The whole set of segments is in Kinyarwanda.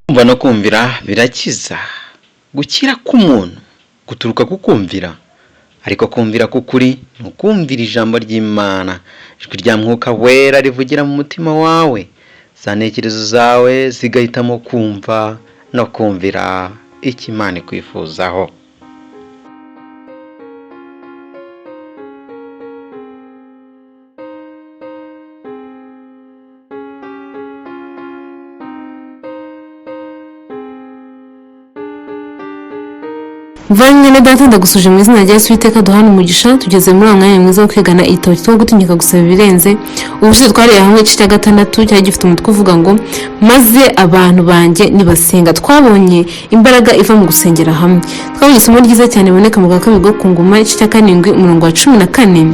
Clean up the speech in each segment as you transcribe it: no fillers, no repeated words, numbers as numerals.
Kumva no kumvira birakiza. Gukira k'umuntu guturuka ku kumvira, ariko kumvira k'ukuri ni ukumvira ijambo ry'Imana, ijwi rya Mwuka Wera rivugira mu mutima wawe, za ntekerezo zawe zigahitamo kumva no kumvira icyo Imana ikwifuzaho. Mvanyene data ndagusuje mu izina rya Yesu Uwiteka duhana umugisha. Tugeze muri mwanya mwiza wo kwigana igitabo cyo gutinyuka gusaba ibirenze. Ubushize twariye hamwe igice cya 6 cyari gifite umutwe uvuga ngo maze abantu banjye nibasenga. Twabonye imbaraga iva mu gusengera hamwe. Twabonye isomo ryiza cyane boneka mu gakabiri go kunguma igice cya 7 umurongo wa 14.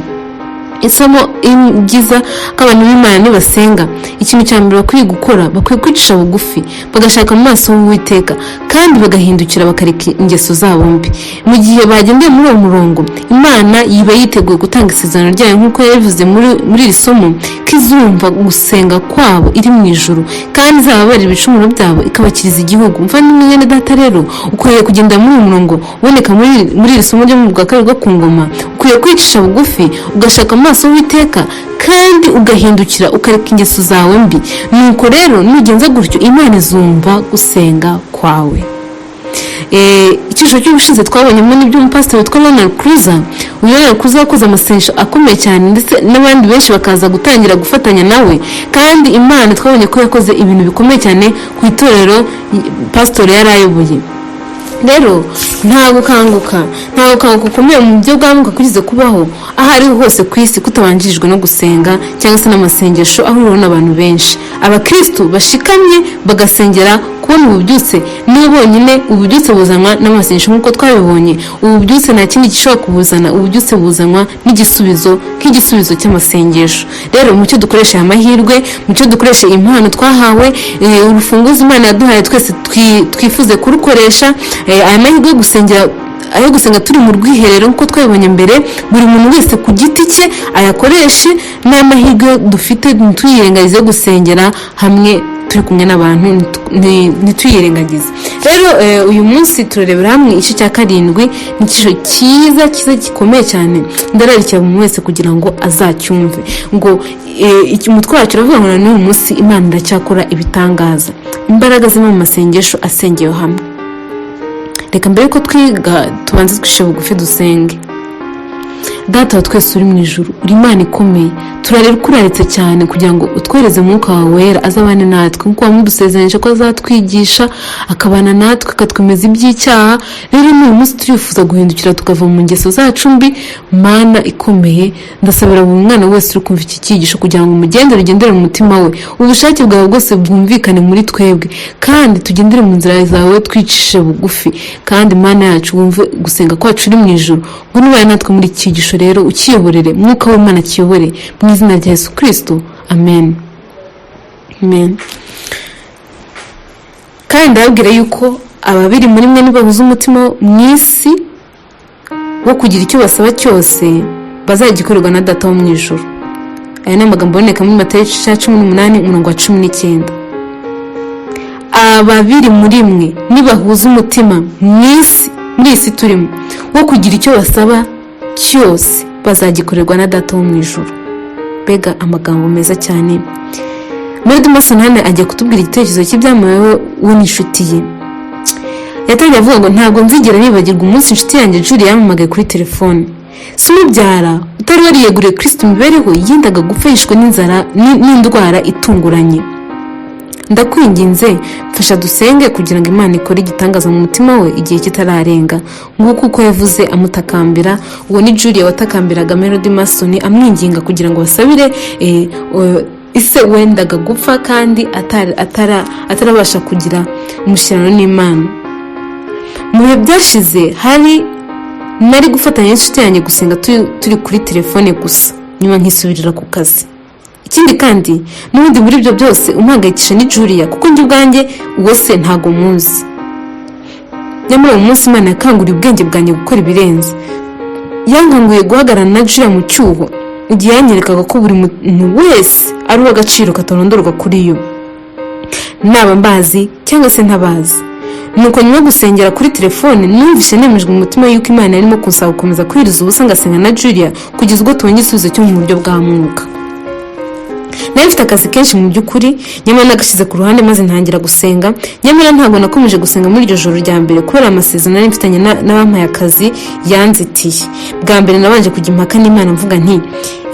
Isomo ingiza k'abantu b'Imana nibasenga, ikintu cya mbere bakwiye gukora, bakwiye kwicisha bugufi, bagashaka mu maso y'Uwiteka kandi bagahindukira bakareka ingeso zabo mbi. Mu gihe bagendeye muri uwo murongo, Imana yiba yiteguye gutanga isezerano ryayo nk'uko yabivuze muri iri somo, kizumva gusenga kwabo iri mu ijuru kandi izababarira ibicumuro byabo ikabakiriza igihugu. Mva n'umwene data rero ukwiye kugenda muri uwo murongo uboneka muri iri somo ryo mu gakabiri go kungoma. Ukwiye kwicisha bugufi, ugashaka amaso y'Uwiteka kandi ugahindukira ukareka ingeso zawe mbi. Nuko rero nugenza gutyo Imana izumva gusenga kwawe. Icyisho cy'ubushize twabonyemo n'ibyo umupasiteri witwa Ronald Cruiser. Ronald Cruiser yakoze amasengesho akomeye cyane ndetse n'abandi benshi bakaza gutangira gufatanya nawe, kandi Imana twabonye ko yakoze ibintu bikomeye cyane ku itorero pastor yari ayoboye. Rero nta gukanguka ukomeye mu byo bwamuka kugize kubaho aho ari hose ku isi kutabanjirijwe no gusenga cyangwa se n'amasengesho ahurira n'abantu benshi. Abakristo bashikamye bagasengera kubona ububyutse nibo bonyine. Ububyutse buzanwa n'amasengesho nk'uko twabibonye. Ububyutse nta kindi gishobora kubuzana, ububyutse buzanwa nk'igisubizo cy'amasengesho. Rero mucyo dukoresha amahirwe, mucyo dukoresha impano twahawe, urufunguzo Imana yaduhaye twese twifuze kurukoresha. Aya mahirwe yo gusenga turi mu rwiherero nk'uko twabibonye mbere, buri muntu wese ku giti cye ayakoreshe. N'amahirwe dufite ntituyirengagize gusengera hamwe turi kumwe n'abantu, ntituyirengagize. Rero uyu munsi turarebera hamwe igice cya 7, n'icyisho cyiza gikomeye cyane. Ndararikira umuntu wese kugira ngo azacyumve ngo umutwe wacu uravuga ngo n'uyu munsi Imana iracyakora ibitangaza. Imbaraga ziri mu masengesho asengewe hamwe. Reka mbere ko twiga tubanze twishe bugufi dusenge. Data wa twese uri mu ijuru, uri Imana ikomeye, turarera kuraritse cyane kugira ngo utwereze Mwuka wawe Wera azabane natwe nk'uko wamudusezeranyije ko azatwigisha akabana natwe akatwemeza iby'icyaha. Rero n'uyu munsi turifuza guhindukira tukava mu ngeso zacu mbi. Mana ikomeye, ndasabira buri mwana wese uri kumva iki cyigisho kugira ngo ugendere mu mutima we, ubushake bwawe bwose bwumvikane muri twebwe kandi tugendere mu nzira zawe twicishe bugufi. Kandi Mana yacu wumve gusenga kwacu uri mu ijuru, ngo nubaye natwe muri iki cyigisho rero ukiyoborere, Mwuka w'Imana akiyobore mu izina rya Yesu Kristo, amen. Kandi ndababwira yuko ababiri muri mwe nibahuza umutima mu isi wo kugira icyo basaba cyose bazagikorerwa na Data wo mu ijuru. Aya ni amagambo aboneka muri Matayo 18 umurongo wa 19. Ababiri muri mwe nibahuza umutima muri isi turimo wo kugira icyo basaba cyose bazagikorerwa na Data wo mu ijuru. Bega amagambo meza cyane. Mary Mason hano ajya kutubwira igitekerezo cy'ibyamuyeho we n'inshuti ye. Yatangiye avuga ngo ntabwo nzigera nibagirwa umunsi inshuti yanjye Julie yampamagaye kuri telefone. Si umubyara utari wariyeguriye Kristo imibereho, yendaga gupfa yishwe n'inzara n'indwara itunguranye. Ndakwinginze mfasha dusenge kugira ngo Imana ikore igitangaza mu mutima we igihe kitararenga, nk'uko uko yavuze amutakambira. Uwo ni Julia watakambiraga Mary Mason amwinginga kugira ngo basabire ise wendaga gupfa kandi atarabasha kugira umushyirano n'Imana. Mu bihe byashize nari gufatanya n'inshuti yanjye gusenga turi kuri telefone gusa, nyuma nkisubirira ku kazi. Ikindi kandi n'ubundi muri ibyo byose umpangayikisha ni Julia, kuko njye ubwanjye uwo se ntago muzi. Nyamara uwo munsi Imana yakanguriye ubwenge bwanjye gukora ibirenze. Yankanguye guhagarara na Julia mu cyuho igihe yanyerekaga ko buri muntu wese ari uw'agaciro katarondorwa kuri yo. Naba mbazi cyangwa se ntabazi. Nuko nyuma gusengera kuri telefone numvise nemejwe mu mutima yuko Imana yarimo kunsaba gukomeza kwiriza ubusa ngasenga na Julia kugeza ubwo tubonye igisubizo cyo mu buryo bwa mwuka. Nari mfite akazi kenshi mu by'ukuri, nyamara nagashyize ku ruhande maze ntangira gusenga. Nyamara ntabwo nakomeje gusenga muri iryo joro rya mbere kubera amasezerano nari mfitanye n'abampaye akazi yanzitiye. Bwa mbere nabanje kujya impaka n'Imana mvuga nti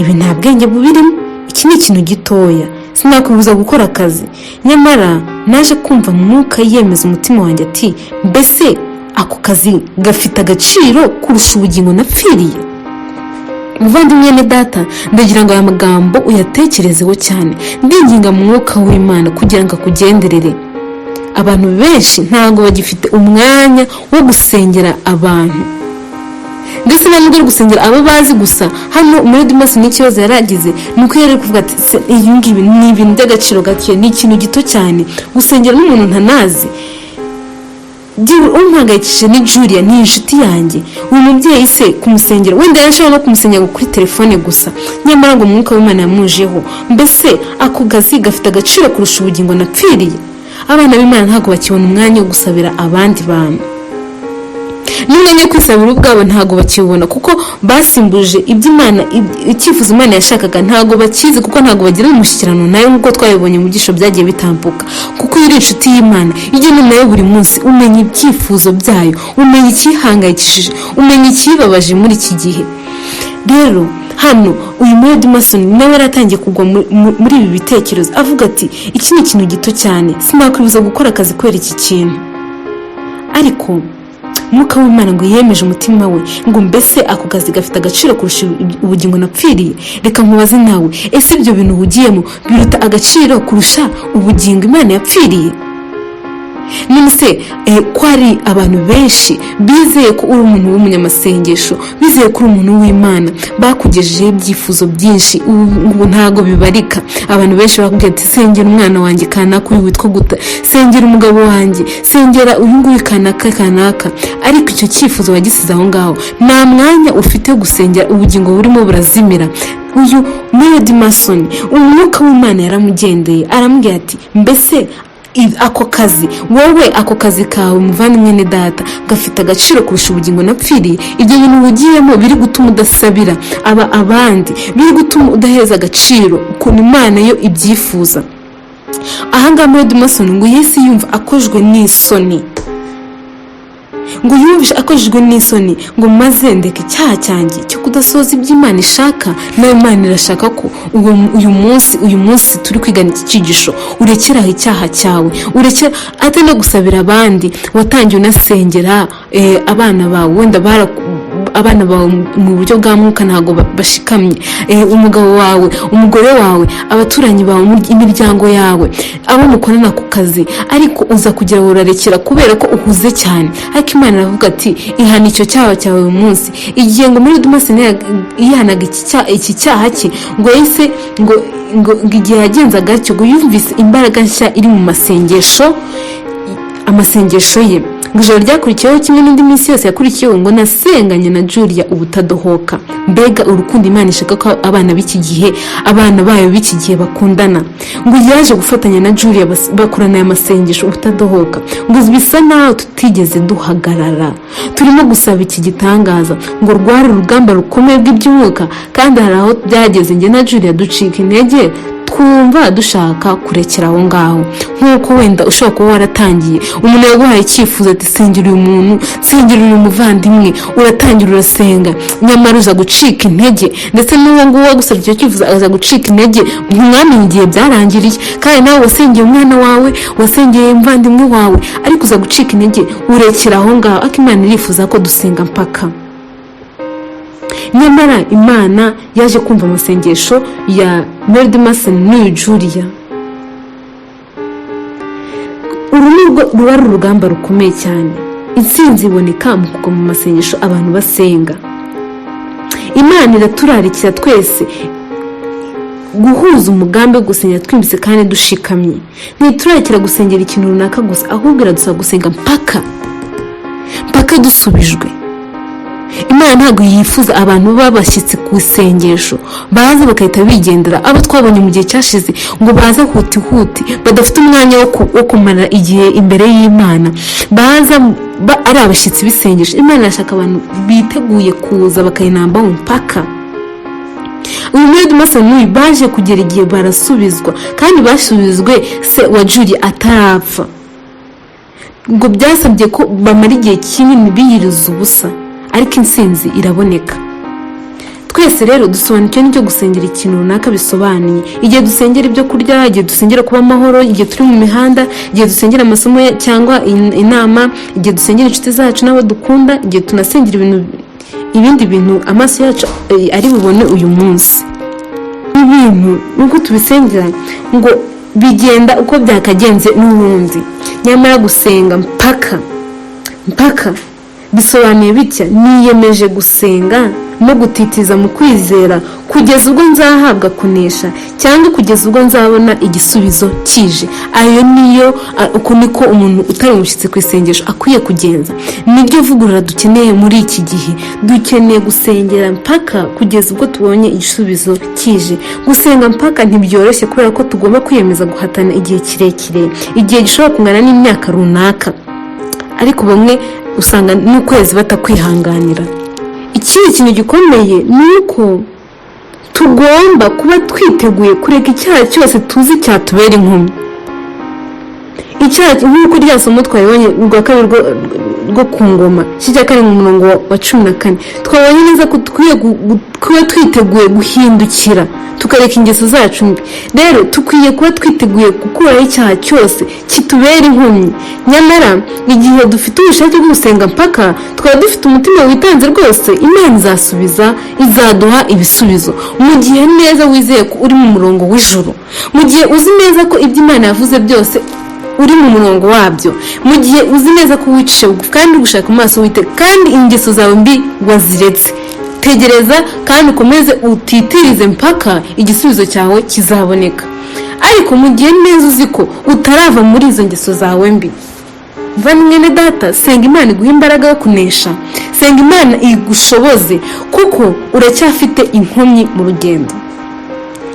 ibi nta bwenge bubirimo, iki ni ikintu gitoya, sinakubuza gukora akazi. Nyamara naje kumva mwuka yemeza umutima wanjye ati mbese ako kazi gafite agaciro kurusha ubugingo napfiriye. Muvandimwe ne data, ndagira ngo aya magambo uyatekerezeho cyane, ndinginga mu mwuka w'Imana kugira ngo akugenderere. Abantu benshi ntabwo bagifite umwanya wo gusengera abantu, ndetse ntabwo ari gusengera abo bazi gusa. Hano muri Dimas n'ikibazo yaragize nuko yari kuvuga ati iyi ngibi ni ibintu by'agaciro gake, ni ikintu gito cyane gusengera n'umuntu ntanazi. Umpangayikishije ni Julia, ni inshuti yanjye. Uyu mubyeyi se kumusengera, wenda yashobora no kumusengera kuri telefone gusa, nyamara ngo umwuka w'Imana yamujeho. Mbese ako kazi gafite agaciro kurusha ubugingo napfiriye. Abana b'Imana ntabwo bakibona umwanya wo gusabira abandi bantu, n'umwanya wo kwisabira ubwabo ntabwo bakibona, kuko basimbuje iby'Imana, icyifuzo Imana yashakaga ntabwo bakizi, kuko ntabwo bagira umushyikirano nayo nk'uko twabibonye mu gisho byagiye bitambuka. Kuko iyo uri inshuti y'Imana, ijyana nayo buri munsi, umenya ibyifuzo byayo, umenya ikihangayikishije, umenya ikibabaje muri iki gihe. Rero hano uyu muri Dimas nawe yaratangiye kugwa muri ibi bitekerezo, avuga ati iki ni ikintu gito cyane, sinakwibuza gukora akazi kubera iki kintu. Ariko Mwuka w'Imana ngo yemeje umutima we ngo mbese ako kazi gafite agaciro kurusha ubugingo napfiriye. Reka nkubaze nawe, ese ibyo bintu ugiyemo biruta agaciro kurusha ubugingo Imana yapfiriye? None se ko ari abantu benshi bizeye ko uri umuntu w'umunyamasengesho, bizeye ko uri umuntu w'Imana, bakugejejeho ibyifuzo byinshi ubu ntago bibarika. Abantu benshi bakubwira ati sengera umwana wanjye kanaka, uyu witwa guta, sengera umugabo wanjye, sengera uyu nguyu kanaka. Ariko icyo cyifuzo wagisize aho ngaho, nta mwanya ufite gusengera ubugingo burimo burazimira. Uyu muri Dimas, umwuka w'Imana yaramugendeye aramubwira ati mbese ako kazi wowe, ako kazi kawe muvandimwe ne data, gafite agaciro kurusha ubugingo napfiriye. Ibyo bintu ugiyemo biri gutuma udasabira abandi, biri gutuma udaheza agaciro ukuntu Imana yo ibyifuza. Ahangaha muri Dimas ngo Yesu yumva akojwe n'isoni, ngo yumvishe akojejwe n'isoni, ngo maze ndeke icyaha cyanjye cyo kudasohoza iby'Imana ishaka. nayo Imana irashaka ko uyu munsi turi kwigana iki cyigisho urekeraho icyaha cyawe, urekera ate no gusabira abandi. Watangiye unasengera abana bawe, wenda abana bawe mu buryo bwa mwuka ntago bashikamye, umugabo wawe, umugore wawe, abaturanyi bawe, imiryango yawe, abo mukorana ku kazi, ariko uza kugira urarekera kubera ko uhuze cyane. Ariko Imana iravuga ati ihana icyo cyaha cyawe uyu munsi. Igihe ngo muri Dimas yihanaga iki cyaha cye, ngo yise ngo igihe yagenzaga atyo, ngo yumvise imbaraga nshya iri mu amasengesho ye. Ngo ijoro ryakurikiyeho kimwe n'indi minsi yose yakurikiyeho, ngo nasenganye na Julia ubutadohoka. Mbega urukundo Imana ishaka ko abana b'iki gihe, abana bayo b'iki gihe bakundana. Ngo yaje gufatanya na Julia bakorana aya masengesho ubutadohoka. Ngo bisa naho tutigeze duhagarara, turimo gusaba iki gitangaza. Ngo rwari urugamba rukomeye rw'iby'umwuka, kandi hari aho byageze njye na Julia ducika intege, twumva dushaka kurekera aho ngaho. Nk'uko wenda ushobora kuba waratangiye, umuntu yaguhaye icyifuzo ati sengera uyu muntu, sengera uyu muvandimwe, uratangira urasenga, nyamara uza gucika intege. Ndetse n'uwo nguwo wagusabye icyo cyifuzo aza gucika intege, ntumwamenye igihe byarangiriye. Kandi nawe wasengeye umwana wawe, wasengeye umuvandimwe wawe, ariko uza gucika intege, urekera aho ngaho. Ariko Imana irifuza ko dusenga mpaka. Nyamara Imana yaje kumva amasengesho ya Dimas n'uyu Julia. Ruba ari urugamba rukomeye cyane. Intsinzi iboneka mu kugwa mu masengesho abantu basenga. Imana iraturarikira twese guhuza umugambi wo gusenga twimbitse kandi dushikamye. Ntiturarikira gusengera ikintu runaka gusa, ahubwo iradusaba gusenga mpaka dusubijwe. Imana ntabwo yifuza abantu babashyitse ku isengesho baza bakahita bigendera. Abo twabonye mu gihe cyashize ngo baza huti badafite umwanya wo kumara igihe imbere y'Imana, baza ari abashyitsi b'isengesho. Imana irashaka abantu biteguye kuza bakayinambaho mpaka. Uyu muri Mason baje kugera igihe barasubizwa, kandi basubizwe se wa Julie atarapfa, ngo byasabye ko bamara igihe kinini biyiriza ubusa, ariko intsinzi iraboneka. Twese rero dusobanukiwe n'icyo gusengera ikintu runaka bisobanuye. Igihe dusengera ibyo kurya, igihe dusengera kuba amahoro, igihe turi mu mihanda, igihe dusengera amasomo cyangwa inama, igihe dusengera inshuti zacu n'abo dukunda, igihe tunasengera ibindi bintu amaso yacu ari bubone uyu munsi. Ibintu nuko tubisengera ngo bigenda uko byakagenze n'ubundi. Nyamara gusenga mpaka bisobanuye bitya: niyemeje gusenga no gutitiza mu kwizera kugeza ubwo nzahabwa kunesha, cyangwa kugeza ubwo nzabona igisubizo kije. Ayo niyo uko niko umuntu utari umushyitsi ku isengesho akwiye kugenza. Niryo vugurura dukeneye muri iki gihe. Dukeneye gusengera mpaka kugeza ubwo tubonye igisubizo kije. Gusenga mpaka ntibyoroshye kubera ko tugomba kwiyemeza guhatana igihe kirekire, igihe gishobora kungana n'imyaka runaka, ariko bamwe usanga n'ukwezi batakwihanganira. Ikindi kintu gikomeye ni uko tugomba kuba twiteguye kureka icyaha cyose tuzi cyatubera inkomyi. Icyaha nk'uko rya somo twabonye rwa kabiri rwo ku Ngoma kijya kari mu murongo wa 14, twabonye neza ko kuba twiteguye guhindukira tukareka ingeso zacu mbi. Rero tukwiye kuba twiteguye gukuraho icyaha cyose kitubera inkomyi. Nyamara igihe dufite ubushake bwo gusenga mpaka, twaba dufite umutima witanze rwose, Imana izasubiza, izaduha ibisubizo. Mu gihe neza wizeye ko uri mu murongo w'ijuru, mu gihe uzi neza ko ibyo Imana yavuze byose uri mu murongo wabyo, mu gihe uzi neza ko wicishe bugufi kandi gushaka amaso wite, kandi ingeso zawe mbi waziretse. Tegereza kandi ukomeze utitirize mpaka igisubizo cyawe kizaboneka. Ariko mu gihe neza uzi ko utarava muri izo ngeso zawe mbi, mwene data, senga Imana iguha imbaraga yo kunesha. Senga Imana igushoboze, kuko uracyafite inkomyi mu rugendo.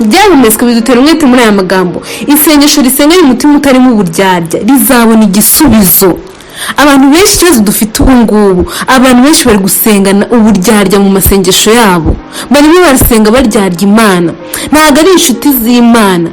Ibyahumetswe bidutera umwete muri aya magambo: isengesho risenganye umutima utarimo uburyarya rizabona igisubizo. Abantu benshi ikibazo dufite ubu ngubu, abantu benshi bari gusengana uburyarya mu masengesho yabo, barimo barasenga baryarya Imana. Ntabwo ari inshuti z'Imana,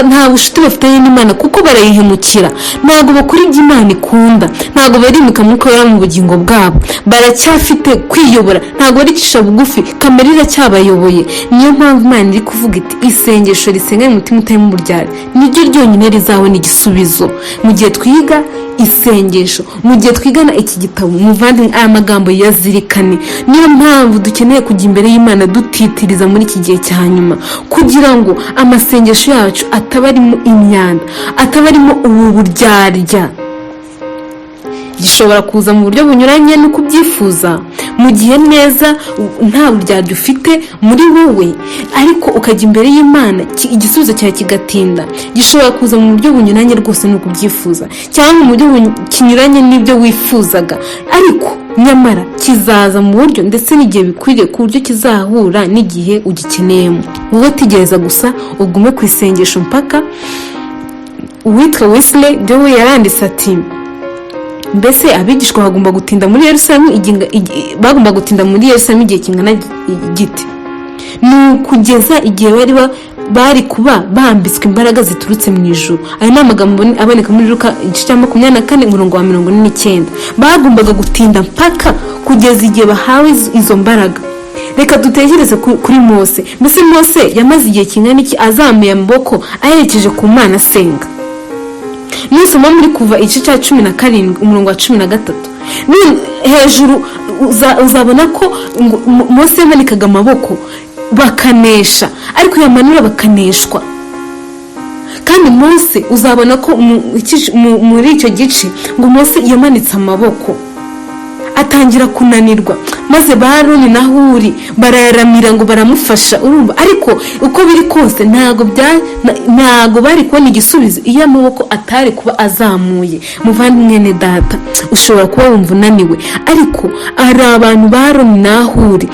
nta bushuti bafitanye n'Imana, kuko barayihemukira. Ntabwo bakora ibyo Imana ikunda, ntabwo barimika Mwuka Wera mu bugingo bwabo, baracyafite kwiyobora, ntabwo baricisha bugufi, kamere iracyabayoboye. Niyo mpamvu Imana iri kuvuga iti isengesho risenganye umutima utarimo uburyarya niryo ryonyine rizabona igisubizo. Mu gihe twiga isengesho, mu gihe twigana iki gitabo, muvandimwe, aya magambo yazirikane. Niyo mpamvu dukeneye kujya imbere y'Imana dutitiriza muri iki gihe cya nyuma, kugira ngo amasengesho yacu ataba arimo imyanda, ataba arimo ubu buryarya. Gishobora kuza mu buryo bunyuranye no kubyifuza, mu gihe neza nta buryarya ufite muri wowe, ariko ukajya imbere y'Imana igisubizo cyawe kigatinda. Gishobora kuza mu buryo bunyuranye rwose no kubyifuza, cyangwa mu buryo kinyuranye n'ibyo wifuzaga, ariko nyamara kizaza mu buryo ndetse n'igihe bikwiriye, ku buryo kizahura n'igihe ugikeneyemo. Wowe tegereza gusa, ugume ku isengesho mpaka. Uwitwa Wesley Dewe yaranditse ati: mbese abigishwa bagomba gutinda muri Yerusalemu igihe kingana giti? Ni ukugeza igihe bari kuba bambitswe imbaraga ziturutse mu ijuru. Ayo ni amagambo aboneka muri Luka igice cya 24 umurongo wa 49. Bagombaga gutinda mpaka kugeza igihe bahawe izo mbaraga. Reka dutekereze kuri Mose. Mbese Mose yamaze igihe kingana iki azamuye amaboko aherekeje ku Mana asenga? Nusoma muri Kuva igice cya 17 umurongo wa 13, hejuru uzabona ko Mose yamanikaga amaboko bakanesha, ariko yamanura bakaneshwa. Kandi Mose uzabona ko muri icyo gice ngo Mose yamanitse amaboko atangira kunanirwa, maze ba Aroni na Huri barayaramira ngo baramufasha. Urumva, ariko uko biri kose ntago bari kubona igisubizo iyo amaboko atari kuba azamuye. Muvandimwe data, ushobora kuba wumva unaniwe, ariko hari abantu ba Aroni na Huri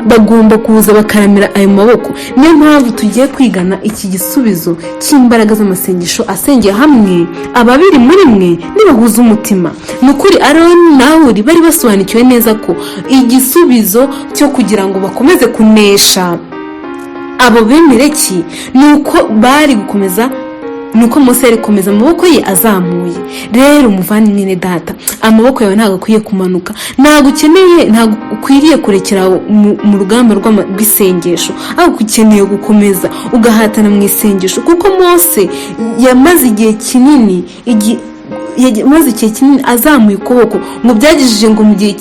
bagomba kuza bakaramira ayo maboko. Niyo mpamvu tugiye kwigana iki gisubizo cy'imbaraga z'amasengesho asengeye hamwe ababiri muri mwe nibahuza umutima. Nukuri Aroni na Huri bari basobanukiwe neza ko igisubizo cyo kugira ngo bakomeze kunesha abo bemereki nuko bari gukomeza, nuko Mose yari gukomeza amaboko ye azamuye. Rero muvandimwe data, amaboko yawe ntabwo akwiye kumanuka, ntabwo ukwiriye kurekera mu rugamba rw'isengesho, ahubwo ukeneye gukomeza ugahatana mu isengesho, kuko Mose yamaze igihe kinini azamuye ukuboko, ngo byagejeje ngo mu gihe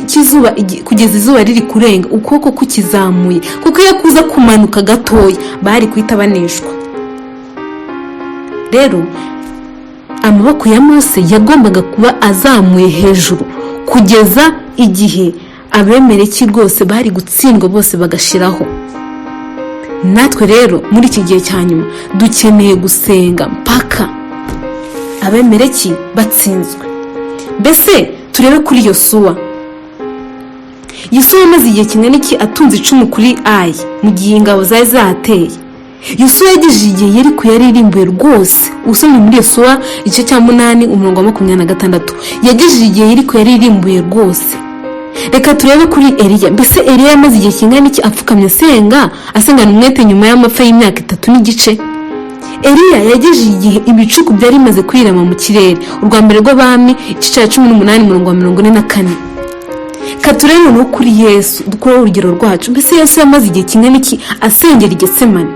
cy'izuba, kugeza izuba riri kurenga ukuboko kukizamuye, kuko iyo kuza kumanuka gatoya bari kwita baneshwa. Rero amaboko ya Mose yagombaga kuba azamuye hejuru kugeza igihe abemereki rwose bari gutsindwa bose bagashiraho. Natwe rero muri iki gihe cya nyuma dukeneye gusenga mpaka abemereki batsinzwe. Mbese turebe kuri Yosuwa amaze igihe kingana iki atunze icumu kuri Ayi mu gihe ingabo zari zateye. Yosuwa yagejeje igihe Yeriko yaririmbuye rwose. Usomye muri Yosuwa igice cya 8 umurongo wa 26, yagejeje igihe Yeriko yaririmbuye rwose. Reka turebe kuri Eliya. Mbese Eliya yamaze igihe kingana iki apfukamye asengana umwete nyuma y'amapfa y'imyaka 3 n'igice. Eliya yagejeje igihe ibicuku byari bimaze kwirama mu kirere. Urwa mbere rw'Abami igice cya 18 umurongo wa 44. Katurebe no kuri Yesu, dukora urugero rwacu. Mbese Yesu yamaze igihe kingana iki asengera i Getsemani.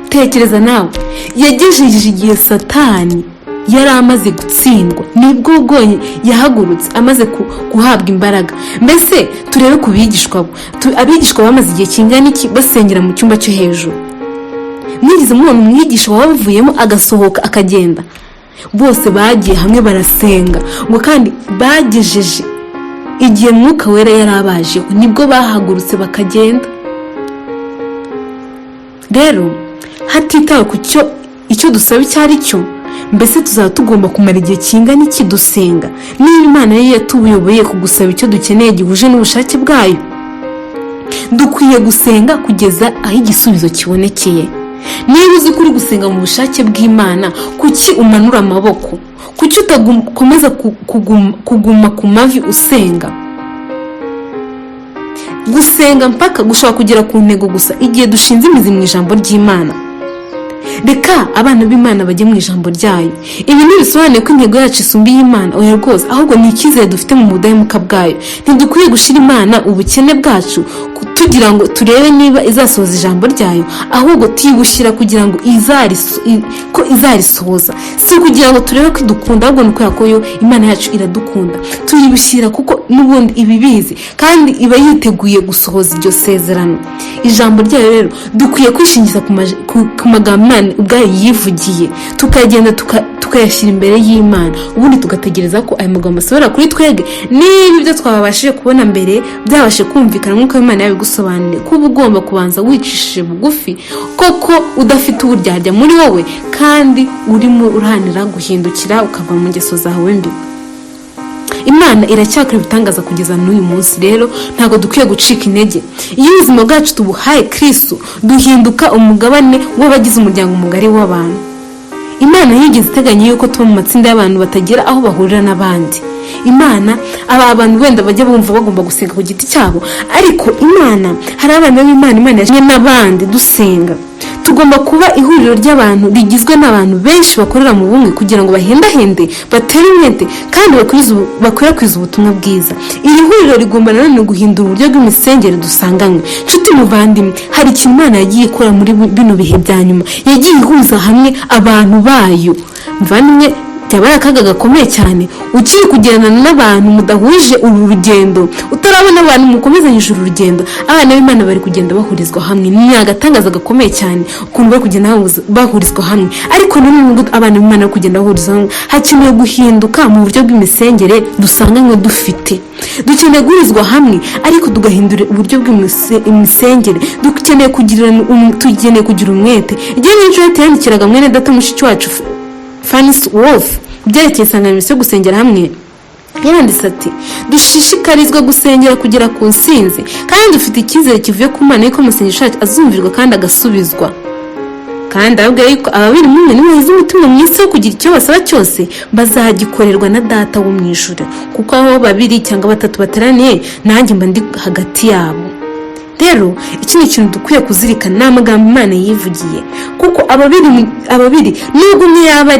Tekereza nawe, yagejeje igihe Satani yari amaze gutsindwa, nibwo ubwonye yahagurutse amaze guhabwa imbaraga. Mbese turebe ku bigishwa bo, abigishwa bamaze igihe kingana iki basengera mu cyumba cyo hejuru. Mwirize mubona umwigisha wabavuyemo agasohoka akagenda? Bose bagiye hamwe barasenga, ngo kandi bagejeje igihe Mwuka Wera yarabajeho, nibwo bahagurutse bakagenda. Rero hatitawe ku icyo dusaba icyo ari cyo, mbese tuzaba tugomba kumara igihe kingana iki dusenga. Niba Imana yari yatubuyoboye kugusaba icyo dukeneye gihuje n'ubushake bwayo, dukwiye gusenga kugeza aho igisubizo kibonekeye. Niba uzi kuri gusenga mu bushake bw'Imana, kuki umanura amaboko? Kuki utakomeza kuguma ku mavi usenga? Gusenga mpaka gushobora kugera ku ntego gusa igihe dushinze imizi mu ijambo ry'Imana. Reka abana b'Imana bajye mu ijambo ryayo. Ibi ntibisobanuye ko intego yacu isumbiye Imana, oya rwose, ahubwo ni icyizere dufite mu budahemuka bwayo. Ntidukwiye gushira Imana ubukene bwacu tugira ngo turebe niba izasohoza ijambo ryayo, ahubwo tuyibushyira kugira ngo izarisohoza. Si kugira ngo turebe ko idukunda, ahubwo ni kubera ko yo Imana yacu iradukunda. Tuyibushyira kuko n'ubundi ibibizi kandi iba yiteguye gusohoza iryo sezerano. Ijambo ryayo rero dukwiye kwishingiza ku magambo Imana ubwayo yivugiye, tukagenda tukayashyira imbere y'Imana, ubundi tugategereza ko ayo magambo asohora kuri twebwe. Niba ibyo twabashije kubona mbere byabashe kumvikana nk'uko Imana yabigusobanuriye, kuba ugomba kubanza wicishije bugufi koko, udafite uburyarya muri wowe, kandi urimo uruhanira guhindukira ukava mu ngeso zawe mbi. Imana iracyakora ibitangaza kugeza n'uyu munsi. Rero ntabwo dukwiye gucika intege. Iyo ubuzima bwacu tubuhaye Kristo, duhinduka umugabane w'abagize umuryango mugari w'abantu. Imana yigeze iteganya yuko tuba mu matsinda y'abantu batagira aho bahurira n'abandi. Imana abantu wenda bajya bumva bagomba gusenga ku giti cyabo, ariko Imana hari abana b'Imana Imana yashimye n'abandi dusenga. Tugomba kuba ihuriro ry'abantu rigizwe n'abantu benshi bakorera mu bumwe kugira ngo bahendahende, batere umwete kandi bakwirakwiza ubutumwa bwiza. Iri huriro rigomba nanone guhindura uburyo bw'imisengere dusanganywe. Nshuti muvandimwe, hari ikintu Imana yagiye ikora muri bino bihe bya nyuma, yagiye ihuza hamwe abantu bayo. Muvandimwe, byaba ari akaga gakomeye cyane ukiri kugendana n'abantu mudahuje uru rugendo, utarabona abantu mukomezanyije uru rugendo. Abana b'Imana bari kugenda bahurizwa hamwe, ni agatangaza gakomeye cyane ukuntu bari kugenda bahurizwa hamwe. Ariko nubwo abana b'Imana bari kugenda bahurizwa hamwe, hakenewe guhinduka mu buryo bw'imisengere dusanganywe dufite. Dukeneye guhurizwa hamwe ariko tugahindura uburyo bw'imisengere. Dukeneye kugira umwete. Igihe n'inshuro yandikiraga mwene data mushiki wacu Fanny's Wolf byerekeye insanganyamatsiko yo gusengera hamwe, yaranditse ati dushishikarizwa gusengera kugera ku nsinzi kandi dufite icyizere kivuye ku Mana yuko amasengesho yacu azumvirwa kandi agasubizwa. Kandi ababwira yuko ababiri mumwe nibahize umutima mwisi wo kugira icyo basaba cyose bazagikorerwa na Data wo mu ijuru, kuko aho babiri cyangwa batatu bateraniye nanjye mba ndi hagati yabo. Rero iki ni ikintu dukwiye kuzirikana, n'amagambo Imana yivugiye, kuko ababiri nubwo umwe yaba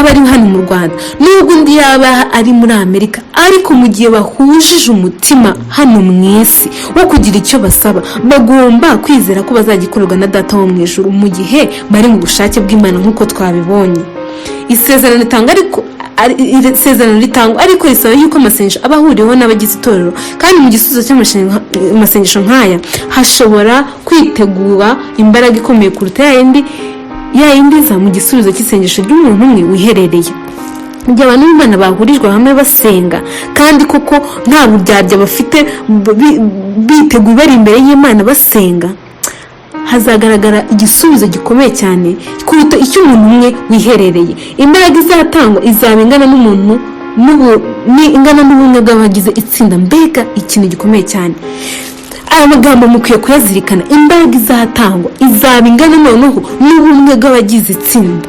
ari hano mu Rwanda, nubwo undi yaba ari muri Amerika, ariko mu gihe bahujije umutima hano mu isi wo kugira icyo basaba, bagomba kwizera ko bazagikorerwa na Data wo mu ijuru mu gihe bari mu bushake bw'Imana nk'uko twabibonye. Isezerano ritangwa ariko risaba yuko amasengesho aba ahuriweho n'abagize itorero, kandi mu gisubizo cy'amasengesho nk'aya hashobora kwitegura imbaraga ikomeye kuruta yayindi iza mu gisubizo cy'isengesho ry'umuntu umwe wiherereye. Mu gihe abantu b'Imana bahurijwe hamwe basenga kandi koko nta buryarya bafite, biteguye bari imbere y'Imana basenga, hazagaragara igisubizo gikomeye cyane kuruta icyo umuntu umwe wiherereye. Imbaraga izatangwa izaba ingana n'ubumwe bw'abagize itsinda. Mbega ikintu gikomeye cyane. Aya magambo mukwiye kuyazirikana. Imbaraga izatangwa izaba ingana noneho n'ubumwe bw'abagize itsinda,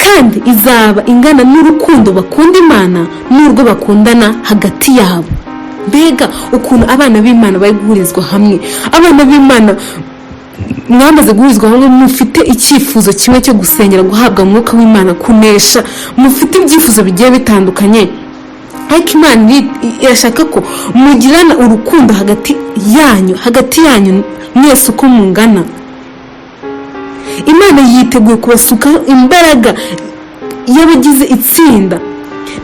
kandi izaba ingana n'urukundo bakunda Imana n'urwo bakundana hagati yabo. Mbega ukuntu abana b'Imana bari guhurizwa hamwe. Abana b'Imana mwamaze guhurizwa hamwe, mufite icyifuzo kimwe cyo gusengera guhabwa umwuka w'Imana, kunesha, mufite ibyifuzo bigiye bitandukanye, ariko Imana irashaka ko mugirana urukundo hagati yanyu mwese uko mungana. Imana yiteguye kubasukaho imbaraga y'abagize itsinda.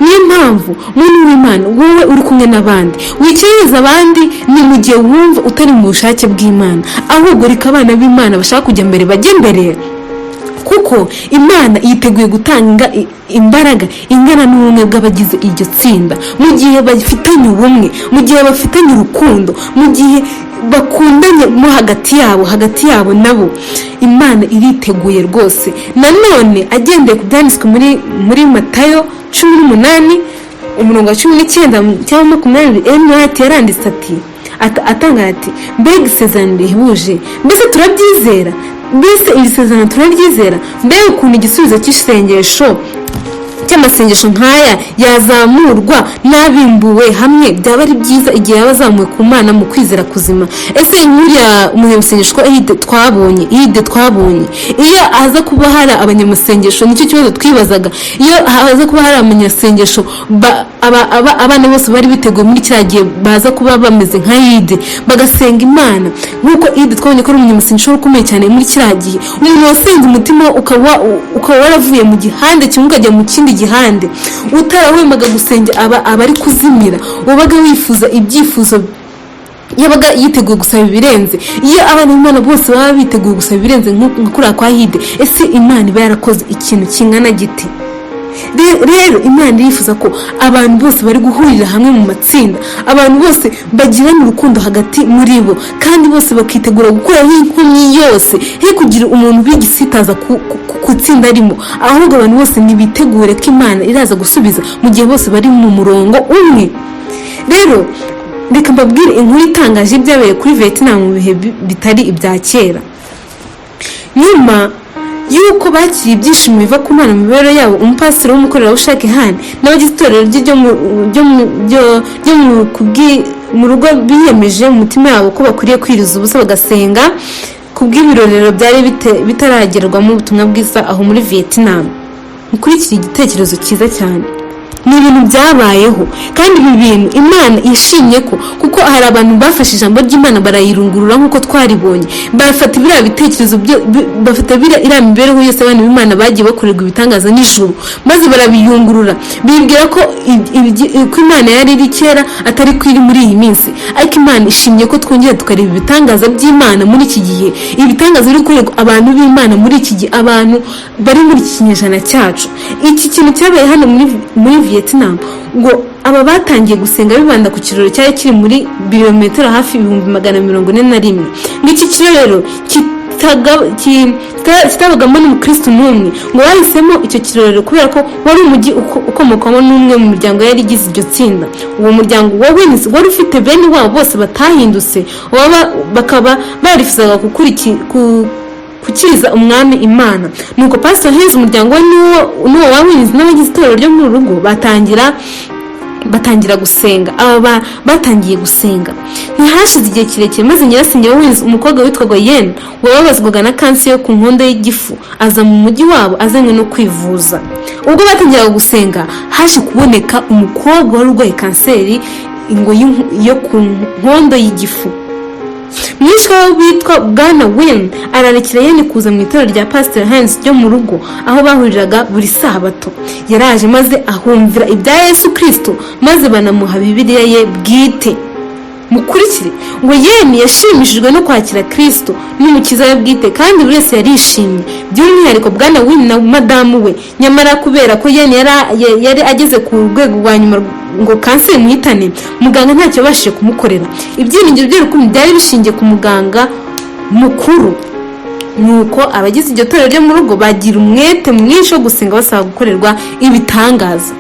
Niyo mpamvu muntu w'Imana, wowe uri kumwe n'abandi, wikereza abandi ni mu gihe wumva utari mu bushake bw'Imana, ahubwo reka abana b'Imana bashaka kujya mbere bajye mbere, kuko Imana yiteguye gutanga imbaraga ingana n'ubumwe bw'abagize iryo tsinda, mu gihe bafitanye ubumwe, mu gihe bafitanye urukundo, mu gihe bakundanye mo hagati yabo nabo. Imana iriteguye rwose. Nanone agendeye ku byanditswe muri Matayo 18:19 cyangwa 20, yaranditse ati atanga ati mbega isezerano rihebuje, mbese turabyizera? Mbese iri sezerano turaryizera? Mbega ukuntu igisubizo cy'amasengesho nk'aya yazamurwa n'abimbuwe hamwe, byaba ari byiza igihe yaba azamuwe ku Mana mu kwizera kuzima. Ese nk'uriya umunyamasengesho twabonye, iyo haza kuba hari abanyamasengesho, nicyo kibazo twibazaga, iyo haza kuba hari abanyamasengesho abana bose bari biteguye muri kiriya gihe baza kuba bameze nka Yide bagasenga Imana nk'uko Yide twabonye ko ari umunyamasengesho ukomeye cyane muri kiriya gihe. Umuntu wasenze umutima ukaba waravuye mu gihande kimwe ukajya mu kindi gihande, utarahwemaga gusengera abari kuzimira, wabaga wifuza ibyifuzo, yabaga yiteguye gusaba ibirenze. Iyo abana b'Imana bose baba biteguye gusaba ibirenze nka kuriya kwa Yide, ese Imana iba yarakoze ikintu kingana giti? Rero Imana irifuza ko abantu bose bari guhurira hamwe mu matsinda, abantu bose bagirana urukundo hagati muri bo, kandi bose bakitegura gukuraho inkomyi yose, he kugira umuntu bigisitaza ku tsinda arimo, ahubwo abantu bose nibitegure ko Imana iraza gusubiza mu gihe bose bari mu murongo umwe. Rero reka mbabwire inkuru itangaje ibyabereye kuri Vietnam mu bihe bitari ibya kera. Nyuma yuko bakiriye ibyishimo biva ku Mana mu mibereho yabo, umupasiteri w'umukorerabushake Han n'abagize itorero ryo mu rugo biyemeje mu mutima yabo ko bakwiriye kwiriza ubusa bagasenga kubw'ibirorero byari bitaragerwamo ubutumwa bwiza aho muri Vietnam. Mukurikira igitekerezo cyiza cyane. ni ibintu byabayeho kandi ibi bintu Imana yishimye ko, kuko hari abantu bafashe ijambo ry'Imana barayirungurura nk'uko twaribonye, bafata biriya bitekerezo bafata iriya mibereho yose abantu b'Imana bagiye bakorerwa ibitangaza nijoro, maze barabiyungurura bibwira ko Imana yari iri kera atari ko iri muri iyi minsi. Ariko Imana ishimye ko twongera tukareba ibitangaza by'Imana muri iki gihe, ibitangaza biri gukorerwa abantu b'Imana muri iki gihe, abantu bari muri iki kinyejana cyacu. Iki kintu cyabaye hano muri Vietnam, ngo aba batangiye gusenga bibanda ku kiraro cyari kiri muri birometero hafi 141. Ngiki kiraro kitabagamo n'umukristo n'umwe, ngo bahisemo icyo kiraro kubera ko wari umujyi ukomokamo n'umwe mu miryango yari igize iryo tsinda. Uwo muryango wa Wins wari ufite bene wabo bose batahindutse, bakaba barifuzaga gukiriza umwami Imana. Nuko Pastor Henz umuryango we n'uwo wa Wins n'abagize itorero ryo mu rugo batangira gusenga. Aba batangiye gusenga ntihashize igihe kirekire, maze nyirasenge wa Wins umukobwa witwaga Yen wababazwaga na kanseri yo ku nkondo y'igifu aza mu mujyi wabo azanywe no kwivuza. Ubwo batangiraga gusenga haje kuboneka umukobwa wari urwaye kanseri yo ku nkondo y'igifu. Mwishwa witwa Bwana Wen ararekera Yen kuza mu itorero rya Pastor Henz ryo mu rugo aho bahuriraga buri sabato. Yaraje maze ahumvira ibya Yesu Kristo, maze banamuha Bibiliya ye bwite. Mukurikire ngo Yen yashimishijwe no kwakira Kristo n'umukiza we bwite, kandi buri wese yarishimye, by'umwihariko Bwana Wen na madamu we. Nyamara kubera ko Yen yari ageze ku rwego rwa nyuma ngo kanseri muhitane, muganga ntacyo yabashije kumukorera. Ibyiringiro by'urukundo byari bishingiye ku muganga mukuru. Nuko abagize iryo torero ryo mu rugo bagira umwete mwinshi wo gusenga basaba gukorerwa ibitangaza.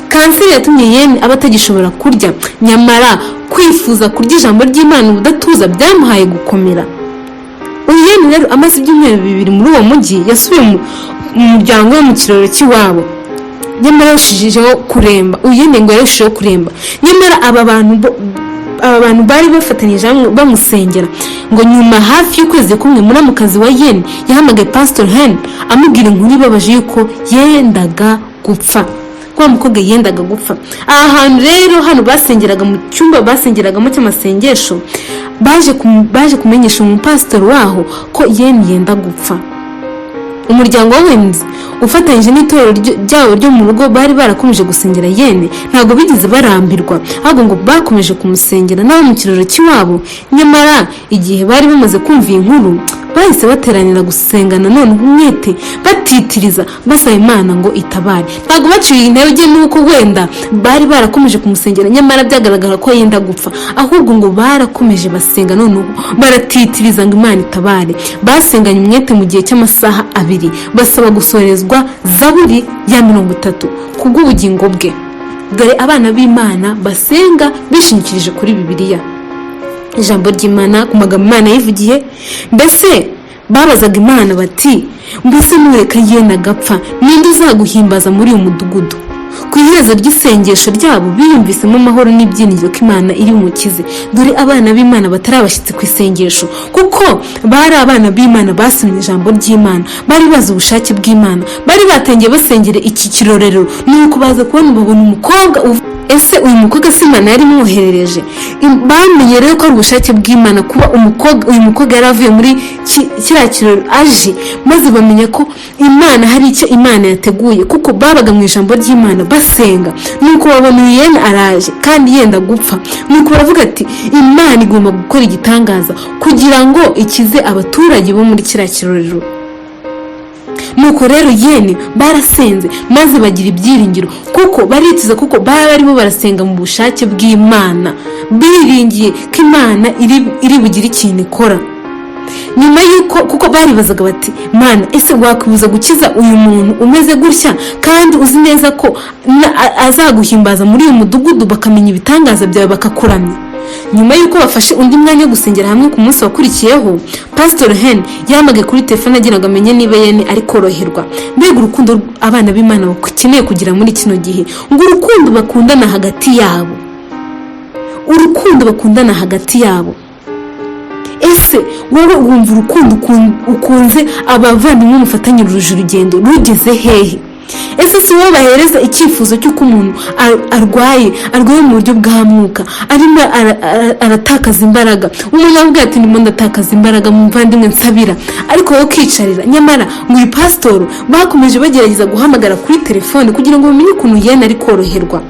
Kanseri yatumye Yen aba atagishobora kurya, nyamara kwifuza kurya ijambo ry'Imana ubudatuza byamuhaye gukomera. Yen rero amaze ibyumweru 2 muri uwo mujyi, yasubiye mu muryango we mu kiraro cy'iwabo. Nyamara yarushijeho kuremba. Yen ngo yarushijeho kuremba, nyamara aba bantu bari bafatanyije bamusengera. Ngo nyuma hafi y'ukwezi kumwe muramukazi wa Yen yahamagaye Pastor Hen amubwira inkuru ibabaje yuko yendaga gupfa. Kwa mukobwa yendaga gupfa. Aha hantu rero hano basengeraga mu cyumba basengeragamo cy'amasengesho, baje kumenyesha umupastor waho ko Yen yenda gupfa. Umuryango wa Wins ufatanyije n'itorero ryabo ryo mu rugo bari barakomeje gusengera Yen, ntabwo bigeze barambirwa, ahubwo ngo bakomeje kumusengera nawe mu kiraro cy'iwabo. Nyamara igihe bari bamaze kumva inkuru, bahise bateranira gusengana none umwete, batitiriza basaba Imana ngo itabare. Ntabwo baciye intege nuko wenda bari barakomeje kumusengera nyamara byagaragara ko yenda gupfa, ahubwo ngo barakomeje basenga none baratitiriza ngo Imana itabare. Basenganye umwete mu gihe cy'amasaha 2 basaba gusorezwa Zaburi ya 30 kubw'ubugingo bwe. Dore abana b'Imana basenga bishingikirije kuri Bibiliya, ijambo ry'Imana ku magambo Imana yivugiye. Mbese babazaga Imana bati, mbese nureka Yen agapfa ninde uzaguhimbaza muri uyu mudugudu? Ku iherezo ry'isengesho ryabo biyumvisemo amahoro n'ibyiringiro ko Imana iri bumukize. Dore abana b'Imana batarabashyitse ku isengesho, kuko bari abana b'Imana basomye ijambo ry'Imana, bari bazi ubushake bw'Imana, bari batangiye basengera iki kirorero. Nuko baza kubona babona umukobwa. Ese uyu mukobwa si Imana yari mwoherereje? Bamenye rero ko ari ubushake bw'Imana kuba uyu mukobwa yari avuye muri kiriya kirori aje, maze bamenye ko Imana hari icyo Imana yateguye, kuko babaga mu ijambo ry'Imana basenga. Nuko babona Yen araje kandi yenda gupfa, nuko baravuga ati Imana igomba gukora igitangaza kugira ngo ikize abaturage bo muri kiriya kirorero. Nuko rero Yen barasenze maze bagira ibyiringiro, kuko baritiza, kuko barimo barasenga mu bushake bw'Imana, biringiye ko Imana iri bugire ikintu ikora. Nyuma yuko, kuko baribazaga bati Mana, ese wakwibuza gukiza uyu muntu umeze gutya kandi uzi neza ko azaguhimbaza muri uyu mudugudu, bakamenya ibitangaza byawe bakakuramya? Nyuma yuko bafashe undi mwanya wo gusengera hamwe ku munsi wakurikiyeho, Pastor Hen yahamagaye kuri telefone agira ngo amenye niba Yen ari koroherwa. Mbega urukundo abana b'Imana bakeneye kugira muri kino gihe, ngo urukundo bakundana hagati yabo, urukundo bakundana hagati yabo. Ese wowe wumva urukundo ukunze abavandimwe mufatanyije urugendo rugeze hehe? ese si wowe bahereza icyifuzo cy'uko umuntu arwaye mu buryo bwa mwuka, arimo aratakaza imbaraga, umuntu avuga ati ndimo ndatakaza imbaraga muvandimwe nsabira, ariko wowe ukicarira. Nyamara ngo uyu pasitoro bakomeje bagerageza guhamagara kuri telefone kugira ngo bamenye ukuntu Yene ari koroherwa.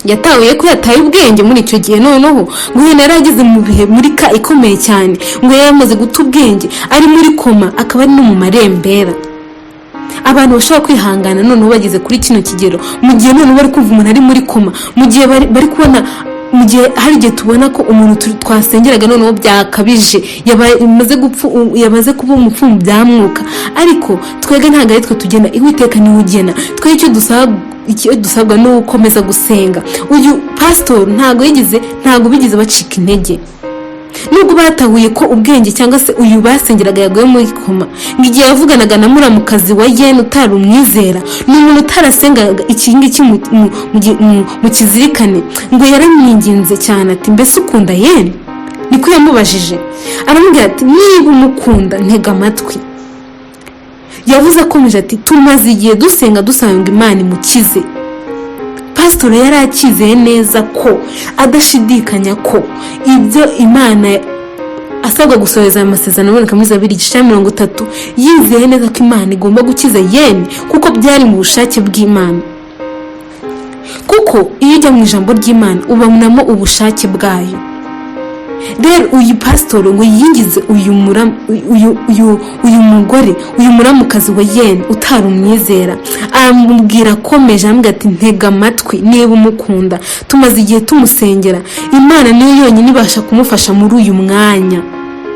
Yatahuye ko yataye ubwenge muri icyo gihe, noneho ngo Yene yari ageze mu bihe muri ka ikomeye cyane, ngo yari yamaze guta ubwenge, ari muri koma, akaba ari no mu marembera. Abantu bashobora kwihangana noneho bageze kuri kino kigero, mu gihe noneho bari kumva umuntu ari muri koma, mu gihe bari kubona, mu gihe hari igihe tubona ko umuntu twasengeraga noneho byakabije, yamaze kuba umupfumu bya mwuka, ariko twebwe ntabwo ari twe tugena, Uwiteka niwe ugena. Twe icyo dusabwa no gukomeza gusenga. Uyu pastor ntabwo bigeze bacika intege, nubwo batahuye ko ubwenge cyangwa se uyu basengeraga yaguye muri koma. Ngo igihe yavuganaga na muramukazi wa Yene utari umwizera, ni umuntu utarasengaga iki ngiki mu kizirikane, ngo yaramwinginze cyane ati mbese ukunda Yene? Niko yamubajije, aramubwira ati niba umukunda ntega amatwi. Yavuze akomeje ati tumaze igihe dusenga dusanga Imana imukize. Pastor yari akizeye neza ko adashidikanya ko ibyo Imana asabwa gusoheza amasezerano aboneka muri Zaburi 30, yizeye neza ko Imana igomba gukiza Yene kuko byari mu bushake bw'Imana. Kuko iyo ujya mu ijambo ry'Imana ubabonamo ubushake bwayo. Rero uyu pastor ngo yingize uyu mugore, uyu muramukazi wa Yene utari umwizera, amubwira akomeje, amubwira ati ntega amatwi niba umukunda, tumaze igihe tumusengera, Imana niyo yonyine ibasha kumufasha muri uyu mwanya.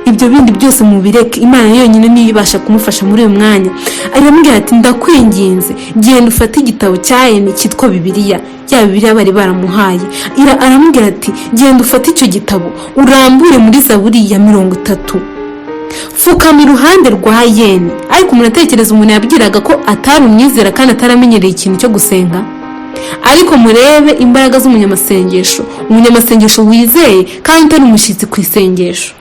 Ibyo bindi byose mubireke, Imana yonyine niyo ibasha kumufasha muri uyu mwanya. Aramubwira ati ndakwinginze genda ufate igitabo cya Yene cyitwa Bibiliya, ya Bibiliya bari baramuhaye. Aramubwira ati genda ufate icyo gitabo urambure muri Zaburi ya 30, fukama iruhande rwa Yene. Ariko umuntu atekereza umuntu yabwiraga ko atari umwizera kandi ataramenyereye ikintu cyo gusenga. Ariko murebe imbaraga z'umunyamasengesho, umunyamasengesho wizeye kandi utari umushyitsi ku isengesho.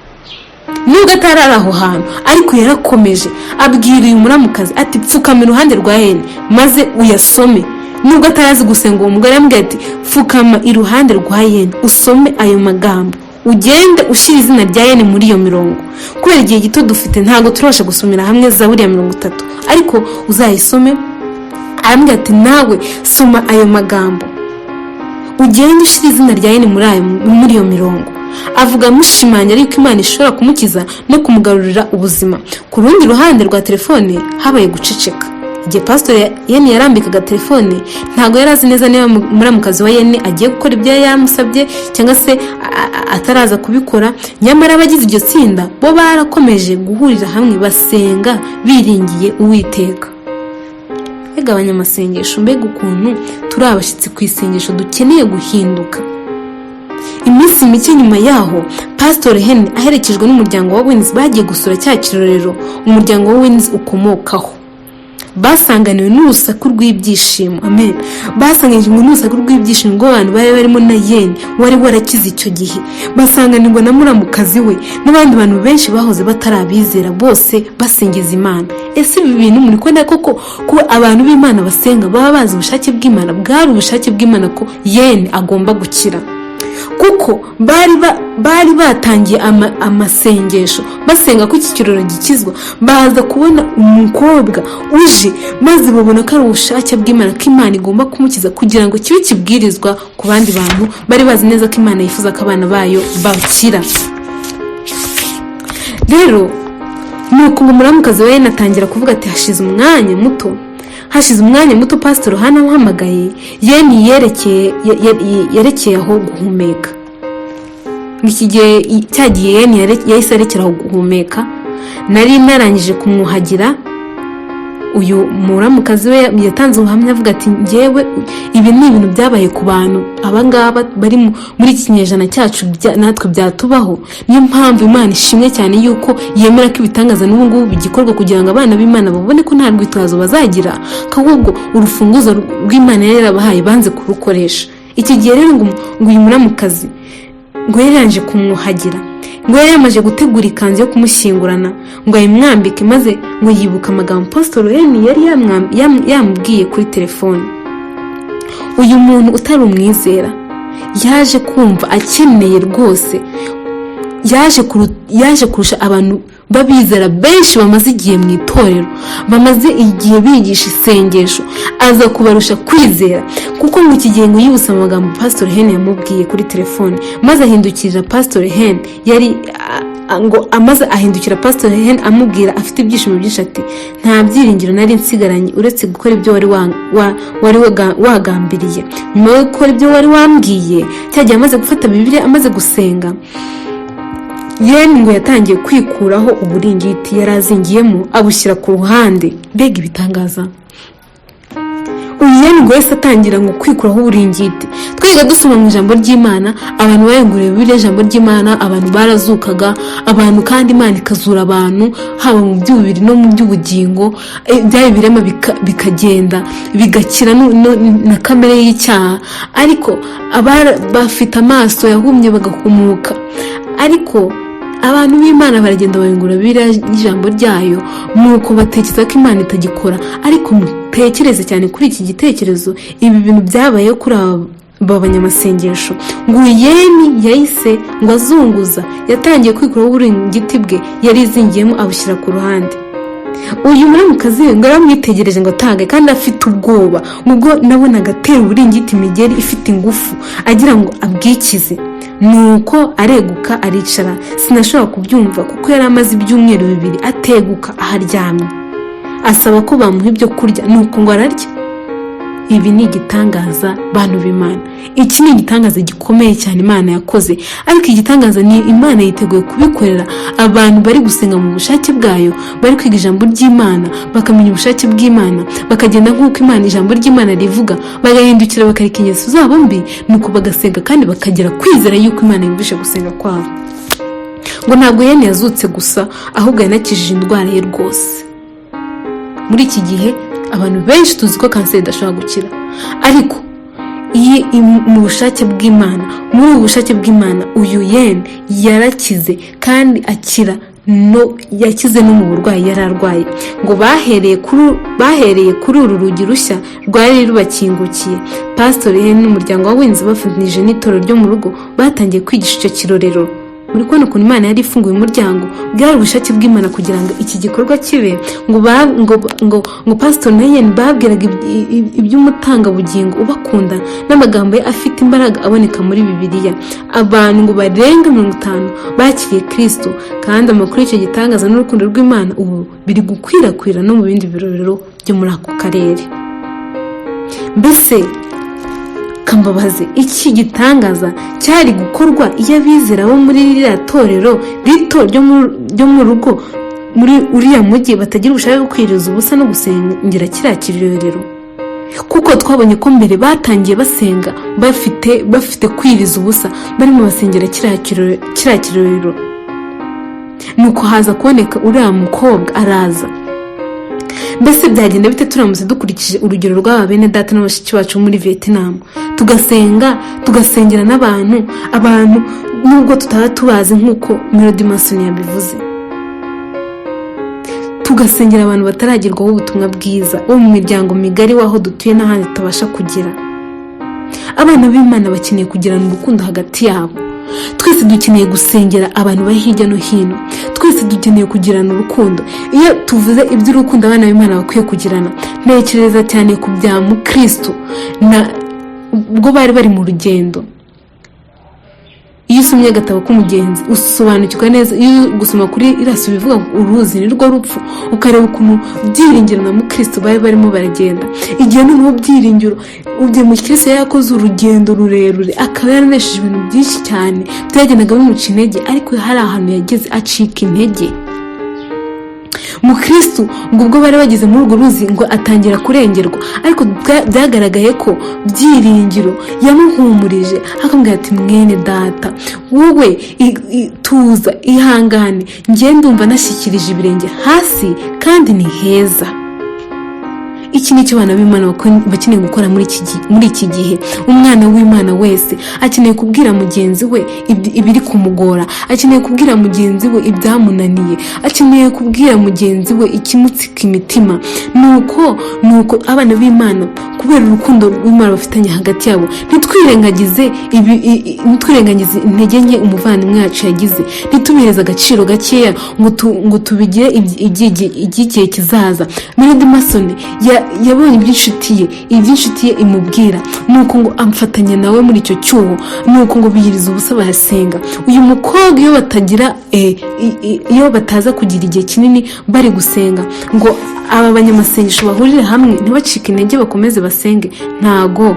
Nubwo atarari aho hantu, ariko yarakomeje abwira uyu muramukazi ati pfukama iruhande rwa Yene maze uyasome. Nubwo atarazi gusenga, uwo mugore yambwiye ati pfukama iruhande rwa Yene usome ayo magambo, ugende ushyira izina rya Yene muri iyo mirongo. Kubera igihe gito dufite ntabwo turabasha gusomera hamwe Zaburi ya 30, ariko uzayisome. Arambwira ati nawe soma ayo magambo, ugende ushyira izina rya Yene muri iyo mirongo. Avuga mushimangira yuko Imana ishobora kumukiza no kumugarurira ubuzima. Ku rundi ruhande rwa telefone habaye guceceka. Igihe pastor Yene yarambikaga telefone, ntabwo yari azi neza niba muramukazi wa Yene agiye gukora ibyo yamusabye cyangwa se ataraza kubikora. Nyamara abagize iryo tsinda bo barakomeje guhurira hamwe basenga biringiye Uwiteka. Ega abanyamasengesho, mbega ukuntu turi abashyitsi ku isengesho dukeneye guhinduka. Iminsi mike nyuma yaho, Pastor Yene aherekejwe n'umuryango wa Wins bagiye gusura cya kirorero umuryango wa Wins ukomokaho. Basanganiwe n'urusaku rw'ibyishimo, amen. Basanganijwe n'urusaku rw'ibyishimo ngo abantu bari barimo na Yene wari warakize icyo gihe. Basanganirwa na muramukazi we n'abandi bantu benshi bahoze batarabizera, bose basengeza Imana. Ese ibi bintu muri kwenda koko kuba abantu b'Imana basenga baba bazi ubushake bw'Imana? Bwari ubushake bw'Imana ko Yene agomba gukira, kuko bari batangiye amasengesho basenga ko iki kiroro gikizwa. Baza kubona umukobwa uje, maze babona ko ari ubushake bw'Imana ko Imana igomba kumukiza kugira ngo kibe kibwirizwa ku bandi bantu. Bari bazi neza ko Imana yifuza ko abana bayo bakira. Rero nuko umuramukazi we atangira kuvuga ati hashize umwanya muto Pastor Hana uhamagaye Yene yerekeye aho guhumeka. Iki gihe cyagiye Yene yahise arekera aho guhumeka. Nari narangije kumwuhagira. Uyu muramukazi we yatanze ubuhamya avuga ati njyewe ibi ni ibintu byabaye ku bantu abangaba bari muri iki kinyejana cyacu, natwe byatubaho. Niyo mpamvu Imana ishimwe cyane yuko yemera ko ibitangaza n'ubu ngubu bigikorwa kugira ngo abana b'Imana babone ko nta rwitwazo bazagira, ahubwo urufunguzo rw'Imana yarabahaye banze kurukoresha. Iki gihe rero ngo uyu muramukazi ngo yaranje kumwuhagira. ngo yari yamaze gutegura ikanzu yo kumushyingurana ngo ayimwambike, maze ngo yibuka amagambo Pastor Hen yari yamubwiye kuri telefone. Uyu muntu utari umwizera yaje kumva akeneye rwose, yaje kurusha abantu babizera benshi bamaze igihe mu itorero, bamaze igihe bigisha isengesho, aza kubarusha kwizera, kuko mu iki gihe ngo yibutse amagambo Pastor Hen yamubwiye kuri telefone, maze ahindukirira Pastor Hen ahindukira Pastor Hen amubwira afite ibyishimo byinshi ati, nta byiringiro nari nsigaranye uretse gukora ibyo wari wagambiriye. Nyuma yo gukora ibyo wari wambwiye, cyagiye amaze gufata Bibiliya, amaze gusenga, Yen ngo yatangiye kwikuraho uburingiti yari azingiyemo abushyira ku ruhande. Mbega ibitangaza! Yen ngo yese atangira ngo kwikuraho uburingiti. Twiga dusoma mu ijambo ry'Imana, abantu bayunguriye Bibiliya ijambo ry'Imana, abantu barazukaga, abantu kandi Imana ikazura abantu haba mu by'ububiri no mu by'ubugingo, byari birema bikagenda bigakira na kamere y'icyaha, ariko bafite amaso yahumye bagakumuka. Ariko abantu b'Imana baragenda bayungura Bibiliya ijambo ryayo, nuko batekereza ko Imana itagikora. Ariko mutekereze cyane kuri iki gitekerezo, ibi bintu byabaye kuri aba banyamasengesho. Ngo Yen yahise ngo azunguza, yatangiye kwikuraho uburingiti bwe yari izingiyemo abushyira ku ruhande. Uyu muramukazi we ngo aramwitegereje ngo atange, kandi afite ubwoba, ubwo nabonaga atera uburingiti imigeri ifite ingufu agira ngo abwikize. Nuko areguka aricara, sinashobora kubyumva kuko yari amaze ibyumweru 2 ateguka aharyamye, asaba ko bamuha ibyo kurya, nuko ngo ararya. Ibi ni igitangaza bantu b'Imana. Iki ni igitangaza gikomeye cyane Imana yakoze, ariko igitangaza ni Imana yiteguye kubikorera abantu bari gusenga mu bushake bwayo, bari kwiga ijambo ry'Imana, bakamenya ubushake bw'Imana, bakagenda nk'uko Imana ijambo ry'Imana rivuga, bagahindukira bakareka ingeso zabo mbi, nuko bagasenga kandi bakagera kwizera yuko Imana yumvishe gusenga kwabo. Ngo ntabwo Yen yazutse gusa, ahubwo yanakijije indwara ye rwose. Muri iki gihe abantu benshi tuzi ko kanseri idashobora gukira, ariko mu bushake bw'Imana, muri ubu bushake bw'Imana, uyu Yen yarakize kandi akira, yakize no mu burwayi yari arwaye. Ngo bahereye kuri uru rugi rushya rwari rubakingukiye, Pastor Hen n'umuryango w'abahinzi bafatanyije n'itorero ryo mu rugo batangiye kwigisha icyo kirorero. Muri kubona ukuntu Imana yari ifunguye umuryango, bwari ubushake bw'Imana kugira ngo iki gikorwa kibe. Ngo Pastor Yen babwiraga iby'umutangabugingo ubakunda n'amagambo ye afite imbaraga aboneka muri Bibiliya. Abantu ngo barenga 50 bakiriye Kristo, kandi amakuru y'icyo gitangaza n'urukundo rw'Imana ubu biri gukwirakwira no mu bindi birorero byo muri ako karere. Mbese kambabaze, iki gitangaza cyari gukorwa iyo abizera bo muri ririya torero rito ryo mu rugo muri uriya mujyi batagira ubushake bwo kwiriza ubusa no gusengera kiriya kirorero. Kuko twabonye ko mbere batangiye basenga bafite kwiriza ubusa, barimo basengera kiriya kirorero. Nuko haza kuboneka uriya mukobwa araza. Mbese byagenda bite turamutse dukurikije urugero rw'aba bene data n'abashiki bacu muri Vietnam, tugasengera n'abantu nubwo tutaba tubazi nk'uko Melody Mason yabivuze, tugasengera abantu bataragerwaho ubutumwa bwiza bo mu miryango migari waho dutuye n'ahandi tutabasha kugera. Abana b'Imana bakeneye kugirana urukundo hagati yabo. Twese dukeneye gusengera abantu bari hirya no hino, twese dukeneye kugirana urukundo. Iyo tuvuze iby'urukundo abana b'Imana bakwiye kugirana, ntekereza cyane ku bya Mukristo ubwo bari mu rugendo. Iyo usomye agatabo k'umugenzi usobanukirwa neza, iyo gusoma kuri iraso bivuga uruzi ni rwo rupfu, ukareba ukuntu byiringiro na Mukristo barimo baragenda. Igihe noneho byiringiro ubye Mukristo yakoze urugendo rurerure, akaba yaranesheje ibintu byinshi cyane byagendaga bimuca intege, ariko hari ahantu yageze acika intege. Mukristo ngo ubwo bari bageze muri urwo ruzi ngo atangira kurengerwa, ariko byagaragaye ko byiringiro yamuhumurije, akamubwira ati mwene data wowe tuza ihangane, njye ndumva nashyikirije ibirenge hasi kandi ni heza. iki ni cyo abana b'Imana bakeneye gukora muri iki gihe. Umwana w'Imana wese akeneye kubwira mugenzi we ibiri kumugora, akeneye kubwira mugenzi we ibyamunaniye, akeneye kubwira mugenzi we ikimutsika imitima. nuko abana b'Imana kubera urukundo rw'Imana bafitanye hagati yabo, ntitwirengagize intege nke umuvandimwe wacu yagize, ntitubihereze agaciro gakeya ngo tubigire iby'igihe kizaza. Melody Mason yabonye iby'inshuti ye imubwira, nuko ngo amfatanya nawe muri icyo cyuho, nuko ngo biyiriza ubusa barasenga. Uyu mukobwa iyo bataza kugira igihe kinini bari gusenga, ngo aba banyamasengesho bahurire hamwe ntibacike intege bakomeze basenge, ntago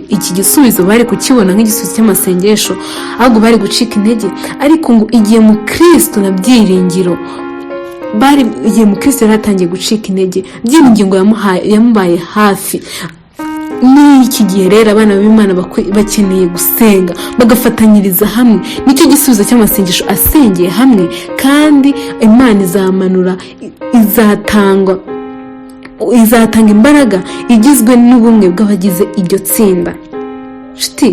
iki gisubizo bari kukibona nk'igisubizo cy'amasengesho, ahubwo bari gucika intege. Ariko ngo igihe mu Kristo na byiringiro igihe mu Kristo yaratangiye gucika intege, byiringiro yamubaye hafi. N'iki gihe rero abana b'Imana bakeneye gusenga bagafatanyiriza hamwe, nicyo gisubizo cy'amasengesho asengeye hamwe, kandi Imana izamanura, izatanga imbaraga igizwe n'ubumwe bw'abagize iryo tsinda. Nshuti,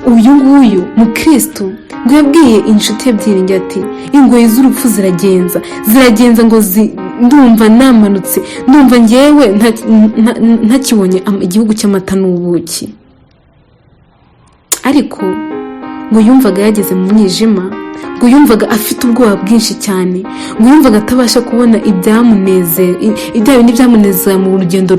uyu nguyu mu Kristo ngo yabwiye inshuti ye Byiringiro ati ingoyi z'urupfu ziragenza ngo ndumva namanutse, ndumva njyewe ntakibonye igihugu cy'amata n'ubuki. Ariko ngo yumvaga yageze mu mwijima, ngo yumvaga afite ubwoba bwinshi cyane, ngo yumvaga atabasha kubona ibyamunezeza mu rugendo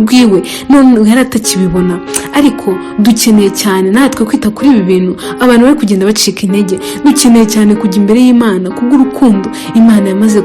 rwiwe, none yari atakibibona. Ariko dukeneye cyane natwe kwita kuri ibi bintu abantu bari kugenda bacika intege. Dukeneye cyane kujya imbere y'Imana kubw'urukundo Imana yamaze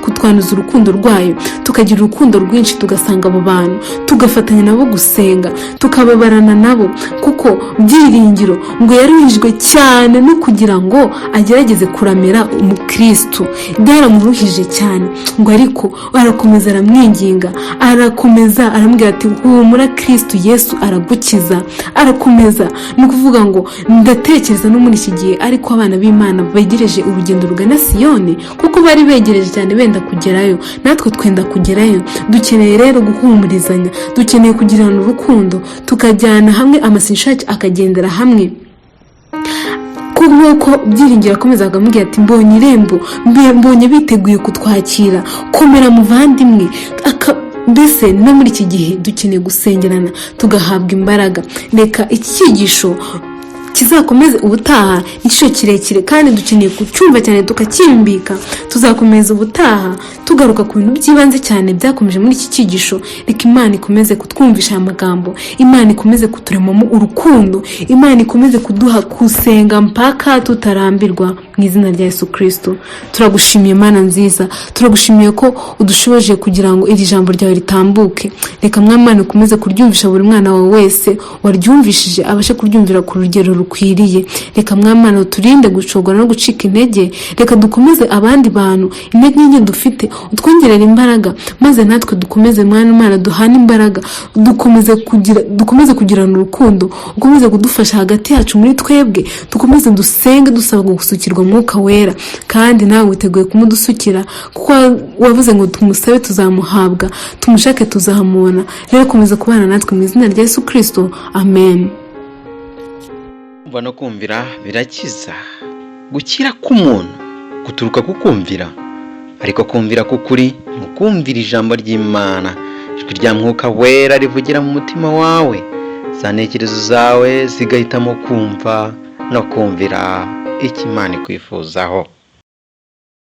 kutwanuza urukundo rwayo, tukagira urukundo rwinshi, tugasanga abo bantu, tugafatanya nabo gusenga, tukababarana nabo, kuko Byiringiro ngo yaruhijwe cyane no kugira ngo agerageze kuramira umukristo. Byaramuruhije cyane, ngo ariko arakomeza aramwinginga, arakomeza aramubwira ati humura, Kristo Yesu aragukiza. Arakomeza no kuvuga ngo ndatekereza no muri iki gihe ariko abana b'Imana begereje urugendo rugana Siyoni, kuko bari begereje cyane benda kugerayo, natwe twenda kugerayo. Dukeneye rero guhumurizanya, dukeneye kugirana urukundo, tukajyana hamwe, amasengesho yacu akagendera hamwe. Nk'uko Byiringiro akomeza akamubwira ati mbonye irembo, mbonye biteguye kutwakira, komera muvandimwe. Mbese no muri iki gihe dukeneye gusengerana tugahabwa imbaraga. Reka iki cyigisho kizakomeze ubutaha, igice kirekire kandi dukeneye kucyumva cyane tukakimbika. Tuzakomeza ubutaha tugaruka ku bintu by'ibanze cyane byakomeje muri iki cyigisho. Reka Imana ikomeze kutwumvisha aya magambo, Imana ikomeze kuturemamo urukundo, Imana ikomeze kuduha gusenga mpaka tutarambirwa, mu izina rya Yesu Kristo. Turagushimiye Mana nziza, turagushimiye ko udushoboje kugira ngo iri jambo ryawe ritambuke. Reka Mwami ukomeze kuryumvisha buri mwana wawe wese waryumvishije abashe kuryumvira ku rugero rukwiriye. Reka Mwami uturinde gucogora no gucika intege. Reka dukomeze abandi bantu intege nke dufite, utwongerera imbaraga, maze natwe dukomeze Mana duhana imbaraga, dukomeze kugirana urukundo, ukomeze kudufasha hagati yacu muri twebwe, dukomeze dusenge dusaba gusukirwa Mwuka Wera, kandi nawe witeguye kumudusukira, kuko wavuze ngo tumusabe tuzamuhabwa, tumushake tuzahamubona. Rero komeza kubana natwe mu izina rya Yesu Kristo, amen. Kumva no kumvira birakiza. Gukira k'umuntu guturuka ku kumvira, ariko kumvira k'ukuri mu kumvira ijambo ry'Imana, ijwi rya Mwuka Wera rivugira mu mutima wawe, za ntekerezo zawe zigahitamo kumva no kumvira icyo Imana ikwifuzaho.